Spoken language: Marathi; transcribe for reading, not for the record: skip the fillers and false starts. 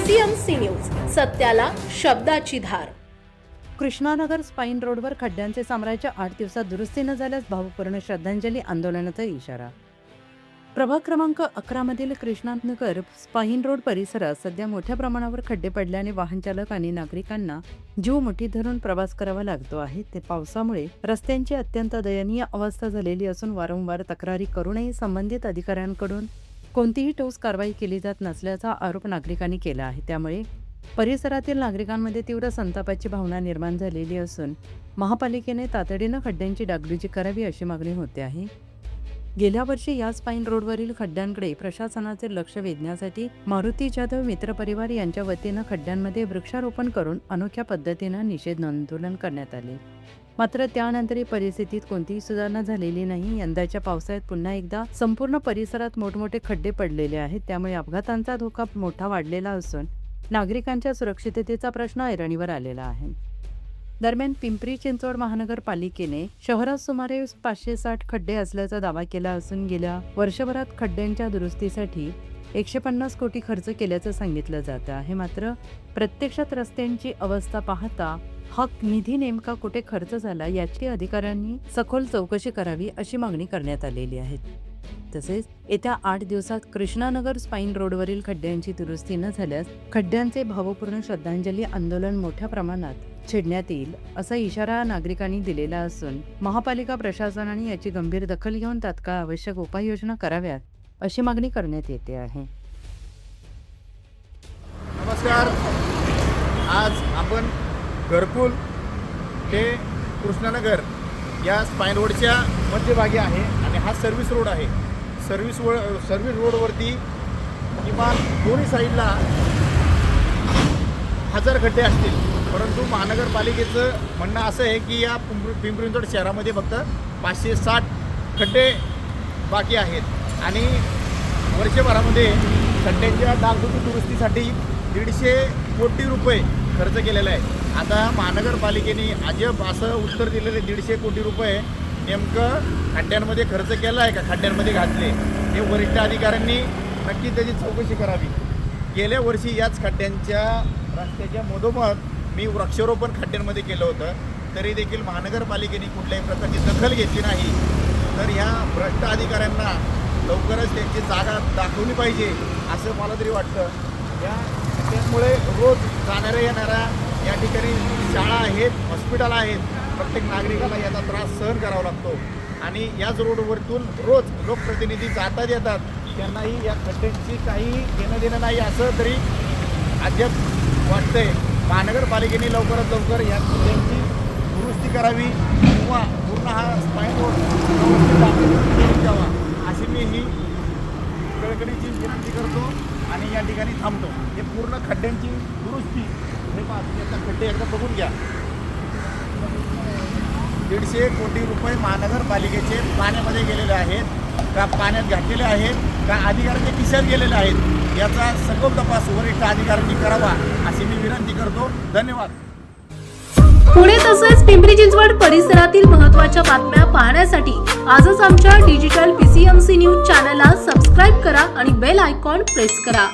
PCMC न्यूज, सत्याला शब्दाची धार। कृष्णानगर स्पाईन रोडवर खड्ड्यांचे साम्राज्य 8 दिवसात दुरुस्ती न झाल्यास भावपूर्ण श्रद्धांजली आंदोलनाचा इशारा। प्रभाग क्रमांक 11 मधील कृष्णानगर स्पाईन रोड परिसरात सध्या मोठ्या प्रमाणावर खड्डे पडल्याने वाहन चालक आणि नागरिकांना जीव मुठीत धरून प्रवास करावा लागतो आहे। ते पावसामुळे रस्त्यांची अत्यंत दयनीय अवस्था झालेली असून वारंवार तक्रारी करूनही संबंधित अधिकाऱ्यांकडून कोणतीही ठोस कारवाई केली जात नसल्याचा आरोप नागरिकांनी केला आहे। त्यामुळे परिसरातील नागरिकांमध्ये तीव्र संतापाची भावना निर्माण झालेली असून महापालिकेने तातडीने खड्ड्यांची डागडुजी करावी अशी मागणी होते आहे। गेल्या वर्षी या स्पाईन रोडवरील खड्ड्यांकडे प्रशासनाचे लक्ष वेधण्यासाठी मारुती जाधव मित्र परिवार यांच्या वतीने खड्ड्यांमध्ये वृक्षारोपण करून अनोख्या पद्धतीने निषेध आंदोलन करण्यात आले। मात्र त्यानंतरही परिस्थितीत कोणतीही सुधारणा झालेली नाही। यंदाच्या पावसाळ्यात पुन्हा एकदा संपूर्ण परिसरात मोठमोठे खड्डे पडलेले आहेत, त्यामुळे अपघातांचा धोका मोठा वाढलेला असून नागरिकांच्या सुरक्षिततेचा प्रश्न ऐरणीवर आलेला आहे। दरम्यान पिंपरी चिंचवड महानगरपालिकेने शहरात सुमारे 560 खड्डे असल्याचा दावा केला असून गेल्या वर्षभरात खड्ड्यांच्या दुरुस्तीसाठी 150 कोटी खर्च केल्याचं सांगितलं जातं आहे। मात्र प्रत्यक्षात रस्त्यांची अवस्था पाहता हा निधी नेमका कुठे खर्च झाला याची अधिकाऱ्यांनी सखोल चौकशी करावी अशी मागणी करण्यात आलेली आहे। तसेच येत्या 8 दिवसात कृष्णानगर स्पाईन रोडवरील खड्ड्यांची दुरुस्ती न झाल्यास खड्ड्यांचे भावपूर्ण श्रद्धांजली आंदोलन मोठ्या प्रमाणात छेडण्यात येईल असा इशारा नागरिकांनी दिलेला असून महापालिका प्रशासनाने याची गंभीर दखल घेऊन तात्काळ आवश्यक उपाययोजना कराव्यात अशी मागणी करण्यात येते आहे। नमस्कार, आज आपण घरकुल ते कृष्णानगर या स्पाईन रोडच्या मध्यभागी आहे आणि हा सर्व्हिस रोड आहे। सर्व्हिस रोडवरती किमान दोन्ही साईडला 1000 खड्डे असतील, परंतु महानगरपालिकेचं म्हणणं असं आहे की या पिंपरी चिंचवड शहरामध्ये फक्त 560 खड्डे बाकी आहेत आणि वर्षभरामध्ये खड्ड्यांच्या डागडुजी दुरुस्तीसाठी 150 कोटी रुपये खर्च केलेला आहे। आता महानगरपालिकेने अजब असं उत्तर दिलेलं 150 कोटी रुपये नेमकं खड्ड्यांमध्ये खर्च केला आहे का खड्ड्यांमध्ये घातले, हे वरिष्ठ अधिकाऱ्यांनी नक्की त्याची चौकशी करावी। गेल्या वर्षी याच खड्ड्यांच्या रस्त्याच्या मधोमध मी वृक्षारोपण खड्ड्यांमध्ये केलं होतं, तरी देखील महानगरपालिकेने कुठल्याही प्रकारची दखल घेतली नाही। तर ह्या भ्रष्ट अधिकाऱ्यांना लवकरच त्यांची जागा दाखवली पाहिजे असं मला तरी वाटतं। या खड्ड्यांमुळे रोज जाणाऱ्या येणाऱ्या या ठिकाणी शाळा आहेत, हॉस्पिटल आहेत, प्रत्येक नागरिकाला याचा त्रास सहन करावा लागतो आणि याच रोडवरतून रोज लोकप्रतिनिधी जातात येतात, त्यांनाही या खड्ड्यांची काही घेणं देणं नाही असं तरी अद्याप वाटतंय। महानगरपालिकेने लवकरात लवकर या खड्ड्यांची दुरुस्ती करावी किंवा पूर्ण हा स्पाईन रोड द्यावा अशी मी ही कळकळीची विनंती करतो आणि या ठिकाणी थांबतो। हे पूर्ण खड्ड्यांची दुरुस्ती, हे याचा खड्डे एकदा बघून घ्या। 150 कोटी रुपये महानगरपालिकेचे पाण्यामध्ये गेलेले आहेत का पाण्यात घातलेले आहेत का अधिकाऱ्यांच्या खिशात गेलेले आहेत, याचा सखोल तपास वरिष्ठ अधिकाऱ्यांनी करावा अशी मी विनंती करतो। धन्यवाद। पुणे तसेच पिंपरी चिंचवड परिसरातील महत्त्वाच्या बातम्या पाहण्यासाठी आजच आमच्या डिजिटल PCMC न्यूज चॅनलला सबस्क्राईब करा आणि बेल आयकॉन प्रेस करा।